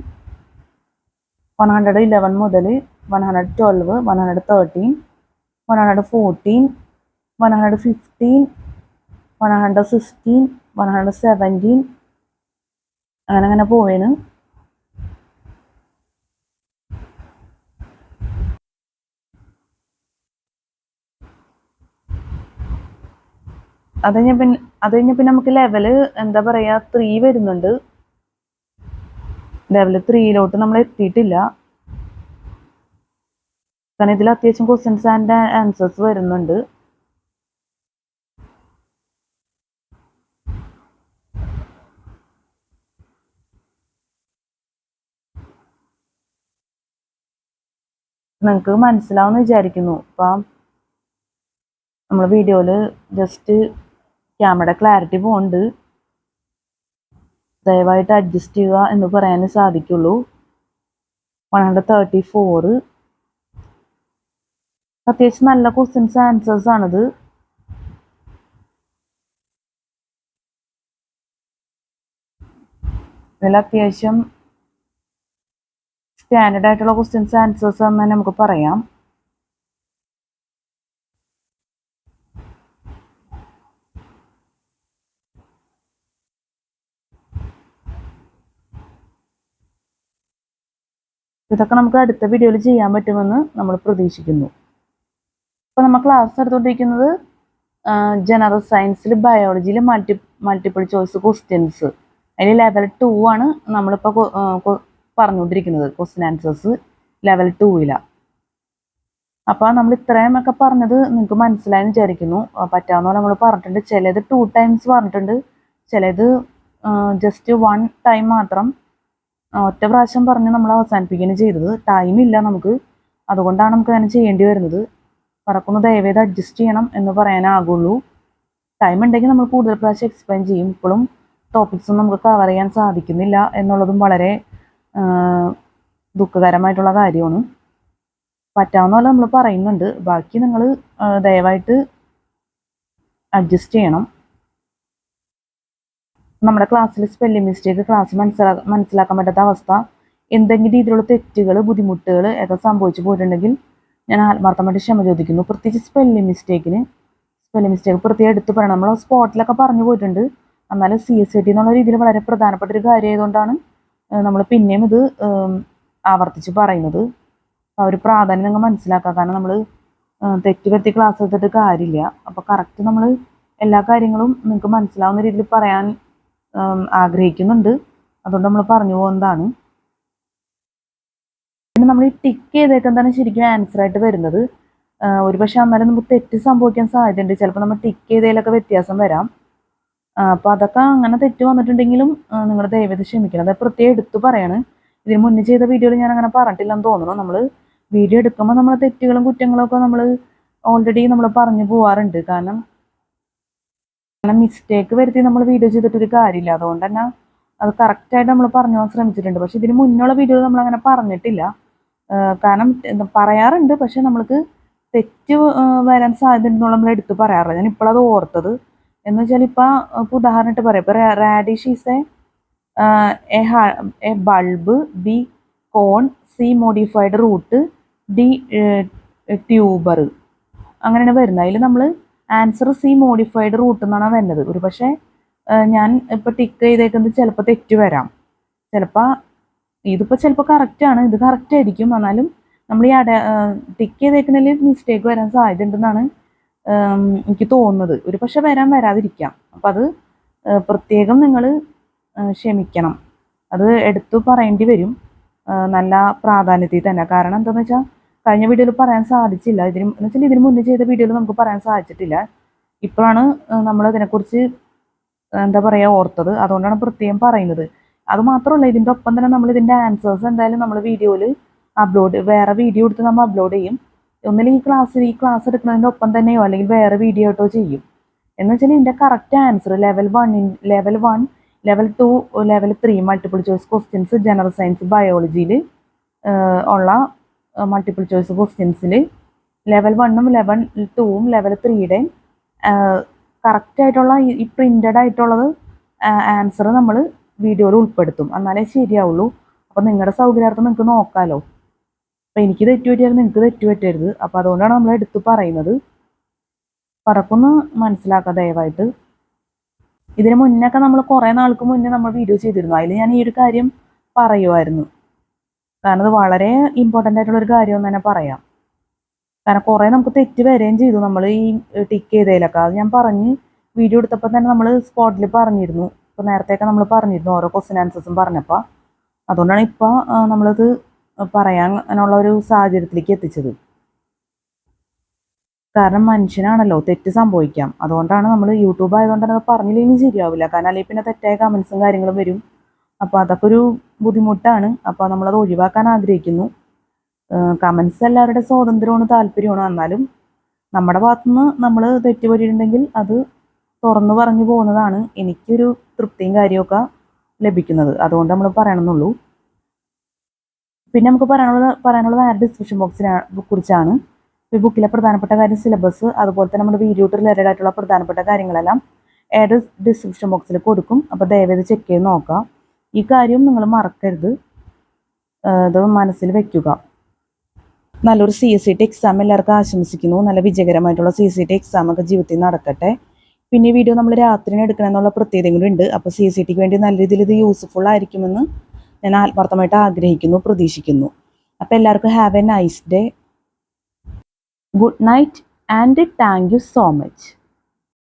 111 മുതൽ 112, 113, 114, 115, 116, 117 അങ്ങനെ പോവേണ്. അത് കഴിഞ്ഞ പിന്നെ നമുക്ക് ലെവല് എന്താ പറയുക 3 വരുന്നുണ്ട്. ലെവൽ 3 നമ്മൾ എത്തിയിട്ടില്ല. കാരണം ഇതിൽ അത്യാവശ്യം ക്വസ്റ്റ്യൻസ് ആൻഡ് ആൻസേഴ്സ് വരുന്നുണ്ട്. നിങ്ങൾക്ക് മനസ്സിലാവുമെന്ന് വിചാരിക്കുന്നു. അപ്പം നമ്മൾ വീഡിയോയിൽ ജസ്റ്റ് ക്യാമറയുടെ ക്ലാരിറ്റി പോകുന്നുണ്ട്. ദയവായിട്ട് അഡ്ജസ്റ്റ് ചെയ്യുക എന്ന് പറയാനേ സാധിക്കുള്ളൂ. 134 അത്യാവശ്യം നല്ല ക്വസ്റ്റ്യൻസ് ആൻസേഴ്സ് ആണിത്. ഇതിൽ അത്യാവശ്യം സ്റ്റാൻഡേർഡ് ആയിട്ടുള്ള ക്വസ്റ്റ്യൻസ് ആൻസേഴ്സ് എന്ന് നമുക്ക് പറയാം. ഇതൊക്കെ നമുക്ക് അടുത്ത വീഡിയോയിൽ ചെയ്യാൻ പറ്റുമെന്ന് നമ്മൾ പ്രതീക്ഷിക്കുന്നു. അപ്പോൾ നമ്മൾ ക്ലാസ് എടുത്തുകൊണ്ടിരിക്കുന്നത് ജനറൽ സയൻസിൽ ബയോളജിയിൽ മൾട്ടിപ്പിൾ ചോയ്സ് ക്വസ്റ്റ്യൻസ്. അതിൽ ലെവൽ 2 ആണ് നമ്മളിപ്പോൾ പറഞ്ഞുകൊണ്ടിരിക്കുന്നത് ക്വസ്റ്റ്യൻ ആൻസേഴ്സ്. ലെവൽ 2-ലാണ്. അപ്പോൾ നമ്മൾ ഇത്രയും ഒക്കെ പറഞ്ഞത് നിങ്ങൾക്ക് മനസ്സിലായെന്ന് വിചാരിക്കുന്നു. പറ്റാവുന്ന പോലെ നമ്മൾ പറഞ്ഞിട്ടുണ്ട്. ചിലത് 2 ടൈംസ് പറഞ്ഞിട്ടുണ്ട്, ചിലത് ജസ്റ്റ് 1 ടൈം മാത്രം ഒറ്റ പ്രാവശ്യം പറഞ്ഞ് നമ്മൾ അവസാനിപ്പിക്കുകയാണ് ചെയ്തത്. ടൈമില്ല നമുക്ക്, അതുകൊണ്ടാണ് നമുക്ക് അങ്ങനെ ചെയ്യേണ്ടി വരുന്നത്. പറക്കുന്ന ദയവേത് അഡ്ജസ്റ്റ് ചെയ്യണം എന്ന് പറയാനാകുള്ളൂ. ടൈം ഉണ്ടെങ്കിൽ നമ്മൾ കൂടുതൽ പ്രാവശ്യം എക്സ്പ്ലെയിൻ ചെയ്യും. ഇപ്പോഴും ടോപ്പിക്സും നമുക്ക് കവർ ചെയ്യാൻ സാധിക്കുന്നില്ല എന്നുള്ളതും വളരെ ദുഃഖകരമായിട്ടുള്ള കാര്യമാണ്. പറ്റാവുന്ന പോലെ നമ്മൾ പറയുന്നുണ്ട്, ബാക്കി നിങ്ങൾ ദയവായിട്ട് അഡ്ജസ്റ്റ് ചെയ്യണം. നമ്മുടെ ക്ലാസ്സിൽ സ്പെല്ലിംഗ് മിസ്റ്റേക്ക്, ക്ലാസ് മനസ്സിലാക്കാൻ പറ്റാത്ത അവസ്ഥ, എന്തെങ്കിലും രീതിയിലുള്ള തെറ്റുകൾ, ബുദ്ധിമുട്ടുകൾ ഒക്കെ സംഭവിച്ചു പോയിട്ടുണ്ടെങ്കിൽ ഞാൻ ആത്മാർത്ഥമായിട്ട് ക്ഷമ ചോദിക്കുന്നു. പ്രത്യേകിച്ച് സ്പെല്ലിംഗ് മിസ്റ്റേക്ക് പ്രത്യേകം എടുത്ത് പറയണം. നമ്മൾ സ്പോട്ടിലൊക്കെ പറഞ്ഞു പോയിട്ടുണ്ട്, എന്നാലും CSAT എന്നുള്ള രീതിയിൽ വളരെ പ്രധാനപ്പെട്ട ഒരു കാര്യമായതുകൊണ്ടാണ് നമ്മൾ പിന്നെയും ഇത് ആവർത്തിച്ച് പറയുന്നത്. ആ ഒരു പ്രാധാന്യം നിങ്ങൾ മനസ്സിലാക്കുക. കാരണം നമ്മൾ തെറ്റ് പറ്റി ക്ലാസ് എടുത്തിട്ട് കാര്യമില്ല. അപ്പോൾ കറക്റ്റ് നമ്മൾ എല്ലാ കാര്യങ്ങളും നിങ്ങൾക്ക് മനസ്സിലാവുന്ന രീതിയിൽ പറയാൻ ആഗ്രഹിക്കുന്നുണ്ട്. അതുകൊണ്ട് നമ്മൾ പറഞ്ഞു പോകുന്നതാണ്. പിന്നെ നമ്മൾ ഈ ടിക്ക് ചെയ്തേക്കുന്നതാണ് ശരിക്കും ആൻസർ ആയിട്ട് വരുന്നത്. ഒരുപക്ഷെ അന്നേരം നമുക്ക് തെറ്റ് സംഭവിക്കാൻ സാധ്യതയുണ്ട്. ചിലപ്പോൾ നമ്മൾ ടിക്ക് ചെയ്തതിലൊക്കെ വ്യത്യാസം വരാം. അപ്പോൾ അതൊക്കെ അങ്ങനെ തെറ്റ് വന്നിട്ടുണ്ടെങ്കിലും നിങ്ങൾ ദയവേത് ക്ഷമിക്കണം. അത് പ്രത്യേകം എടുത്ത് പറയാണ്. ഇതിന് മുന്നേ ചെയ്ത വീഡിയോയിൽ ഞാൻ അങ്ങനെ പറഞ്ഞിട്ടില്ലെന്ന് തോന്നുന്നു. നമ്മൾ വീഡിയോ എടുക്കുമ്പോൾ നമ്മളെ തെറ്റുകളും കുറ്റങ്ങളും ഒക്കെ നമ്മൾ ഓൾറെഡി നമ്മൾ പറഞ്ഞു പോവാറുണ്ട്. കാരണം മിസ്റ്റേക്ക് വരുത്തി നമ്മൾ വീഡിയോ ചെയ്തിട്ടൊരു കാര്യമില്ല. അതുകൊണ്ട് തന്നെ അത് കറക്റ്റായിട്ട് നമ്മൾ പറഞ്ഞു പോകാൻ ശ്രമിച്ചിട്ടുണ്ട്. പക്ഷെ ഇതിന് മുന്നുള്ള വീഡിയോയിൽ നമ്മൾ അങ്ങനെ പറഞ്ഞിട്ടില്ല. കാരണം പറയാറുണ്ട്, പക്ഷെ നമ്മൾക്ക് തെറ്റ് വരാൻ സാധ്യതയുണ്ടെന്നുള്ള നമ്മൾ എടുത്ത് പറയാറില്ല. ഞാൻ ഇപ്പോഴത് ഓർത്തത് എന്ന് വെച്ചാൽ ഇപ്പോൾ ഉദാഹരണമായിട്ട് പറയാം. ഇപ്പോൾ radish is a bulb, B corn, C modified root, D tuber, അങ്ങനെയാണ് വരുന്നത്. അതിൽ നമ്മൾ ആൻസർ സി മോഡിഫൈഡ് റൂട്ട് എന്നാണ് വരുന്നത്. ഒരു പക്ഷേ ഞാൻ ഇപ്പോൾ ടിക്ക് ചെയ്തേക്കുന്നത് ചിലപ്പോൾ തെറ്റ് വരാം. ചിലപ്പോൾ ഇതിപ്പോൾ ചിലപ്പോൾ കറക്റ്റാണ്, ഇത് കറക്റ്റ് ആയിരിക്കും. എന്നാലും നമ്മൾ ഈ ടിക്ക് ചെയ്തേക്കുന്നതിൽ മിസ്റ്റേക്ക് വരാൻ സാധ്യത ഉണ്ടെന്നാണ് എനിക്ക് തോന്നുന്നത്. ഒരു പക്ഷെ വരാതിരിക്കാം. അപ്പം അത് പ്രത്യേകം നിങ്ങൾ ക്ഷമിക്കണം. അത് എടുത്തു പറയേണ്ടി വരും നല്ല പ്രാധാന്യത്തിൽ തന്നെ. കാരണം എന്താണെന്ന് വെച്ചാൽ കഴിഞ്ഞ വീഡിയോയിൽ പറയാൻ സാധിച്ചില്ല. ഇതിന് മുന്നേ ചെയ്ത വീഡിയോയിൽ നമുക്ക് പറയാൻ സാധിച്ചിട്ടില്ല. ഇപ്പോഴാണ് നമ്മൾ ഇതിനെക്കുറിച്ച് എന്താ പറയുക ഓർത്തത്. അതുകൊണ്ടാണ് പ്രത്യേകം പറയുന്നത്. അതുമാത്രമല്ല, ഇതിൻ്റെ ഒപ്പം തന്നെ നമ്മൾ ഇതിൻ്റെ ആൻസേഴ്സ് എന്തായാലും നമ്മൾ വീഡിയോയിൽ വേറെ വീഡിയോ എടുത്ത് നമ്മൾ അപ്ലോഡ് ചെയ്യും. ഒന്നില്ലെങ്കിൽ ഈ ക്ലാസ് എടുക്കുന്നതിൻ്റെ ഒപ്പം തന്നെയോ അല്ലെങ്കിൽ വേറെ വീഡിയോ ആയിട്ടോ ചെയ്യും. എന്ന് വെച്ചാൽ ഇതിൻ്റെ correct answer level 1, level 2, level 3 multiple choice questions, general science, ബയോളജിയിൽ ഉള്ള മൾട്ടിപ്പിൾ ചോയ്സ് ക്വസ്റ്റ്യൻസിൽ ലെവൽ 1ഉം ലെവൽ 2ഉം ലെവൽ 3യുടെയും കറക്റ്റായിട്ടുള്ള ഈ പ്രിൻ്റഡ് ആയിട്ടുള്ളത് ആൻസർ നമ്മൾ വീഡിയോയിൽ ഉൾപ്പെടുത്തും. എന്നാലേ ശരിയാവുള്ളൂ. അപ്പോൾ നിങ്ങളുടെ സൗകര്യാർത്ഥം നിങ്ങൾക്ക് നോക്കാമല്ലോ. അപ്പോൾ എനിക്ക് തെറ്റ് പറ്റിയാലും നിങ്ങൾക്ക് തെറ്റ് പറ്റരുത്. അപ്പോൾ അതുകൊണ്ടാണ് നമ്മൾ എടുത്ത് പറയുന്നത്. പറക്കൊന്ന് മനസ്സിലാക്കുക ദയവായിട്ട്. ഇതിന് മുന്നൊക്കെ നമ്മൾ കുറേ നാൾക്ക് മുന്നേ നമ്മൾ വീഡിയോ ചെയ്തിരുന്നു. അതിൽ ഞാൻ ഈ ഒരു കാര്യം പറയുമായിരുന്നു. കാരണം അത് വളരെ ഇമ്പോർട്ടൻ്റ് ആയിട്ടുള്ളൊരു കാര്യമെന്ന് തന്നെ പറയാം. കാരണം കുറേ നമുക്ക് തെറ്റ് വരികയും ചെയ്തു നമ്മൾ ഈ ടിക്ക് ചെയ്തതിലൊക്കെ. അത് ഞാൻ പറഞ്ഞ് വീഡിയോ എടുത്തപ്പോൾ തന്നെ നമ്മൾ സ്പോട്ടിൽ പറഞ്ഞിരുന്നു. ഇപ്പോൾ നേരത്തെയൊക്കെ നമ്മൾ പറഞ്ഞിരുന്നു ഓരോ ക്വസ്റ്റ്യൻ ആൻസേഴ്സും പറഞ്ഞപ്പോൾ. അതുകൊണ്ടാണ് ഇപ്പോൾ നമ്മളത് പറയാനുള്ള ഒരു സാഹചര്യത്തിലേക്ക് എത്തിച്ചത്. കാരണം മനുഷ്യനാണല്ലോ, തെറ്റ് സംഭവിക്കാം. അതുകൊണ്ടാണ് നമ്മൾ യൂട്യൂബ് ആയതുകൊണ്ട് തന്നെ അത് പറഞ്ഞില്ലെങ്കിൽ ശരിയാവില്ല. കാരണം അല്ലെങ്കിൽ പിന്നെ തെറ്റായ കമൻസും കാര്യങ്ങളും വരും. അപ്പോൾ അതൊക്കെ ഒരു ബുദ്ധിമുട്ടാണ്. അപ്പോൾ നമ്മളത് ഒഴിവാക്കാൻ ആഗ്രഹിക്കുന്നു. കമൻസ് എല്ലാവരുടെ സ്വാതന്ത്ര്യമാണ്, താല്പര്യമാണ്. എന്നാലും നമ്മുടെ ഭാഗത്തുനിന്ന് നമ്മൾ തെറ്റ് പറ്റിയിട്ടുണ്ടെങ്കിൽ അത് തുറന്നു പറഞ്ഞു പോകുന്നതാണ് എനിക്കൊരു തൃപ്തിയും കാര്യമൊക്കെ ലഭിക്കുന്നത്. അതുകൊണ്ട് നമ്മൾ പറയണമെന്നുള്ളൂ. പിന്നെ നമുക്ക് പറയാനുള്ളത് ആഡ് ഡിസ്ക്രിപ്ഷൻ ബോക്സിനെ കുറിച്ചാണ്. ഈ ബുക്കിലെ പ്രധാനപ്പെട്ട കാര്യം, സിലബസ്, അതുപോലെ തന്നെ നമ്മുടെ വീഡിയോ റിലേറ്റഡ് ആയിട്ടുള്ള പ്രധാനപ്പെട്ട കാര്യങ്ങളെല്ലാം ആഡ് ഡിസ്ക്രിപ്ഷൻ ബോക്സിൽ കൊടുക്കും. അപ്പോൾ ദയവേത് ചെക്ക് ചെയ്ത് നോക്കുക. ഈ കാര്യം നിങ്ങൾ മറക്കരുത്, ഇത് മനസ്സിൽ വെക്കുക. നല്ലൊരു CSAT എക്സാം എല്ലാവർക്കും ആശംസിക്കുന്നു. നല്ല വിജയകരമായിട്ടുള്ള CSAT എക്സാമൊക്കെ ജീവിതത്തിൽ നടക്കട്ടെ. പിന്നെ ഈ വീഡിയോ നമ്മൾ രാത്രിന് എടുക്കണം എന്നുള്ള പ്രത്യേകതയും കൂടി ഉണ്ട്. അപ്പോൾ CSATക്ക് വേണ്ടി നല്ല രീതിയിൽ ഇത് യൂസ്ഫുൾ ആയിരിക്കുമെന്ന് ഞാൻ ആത്മാർത്ഥമായിട്ട് ആഗ്രഹിക്കുന്നു, പ്രതീക്ഷിക്കുന്നു. അപ്പോൾ എല്ലാവർക്കും have A nice day. Good night and thank you so much.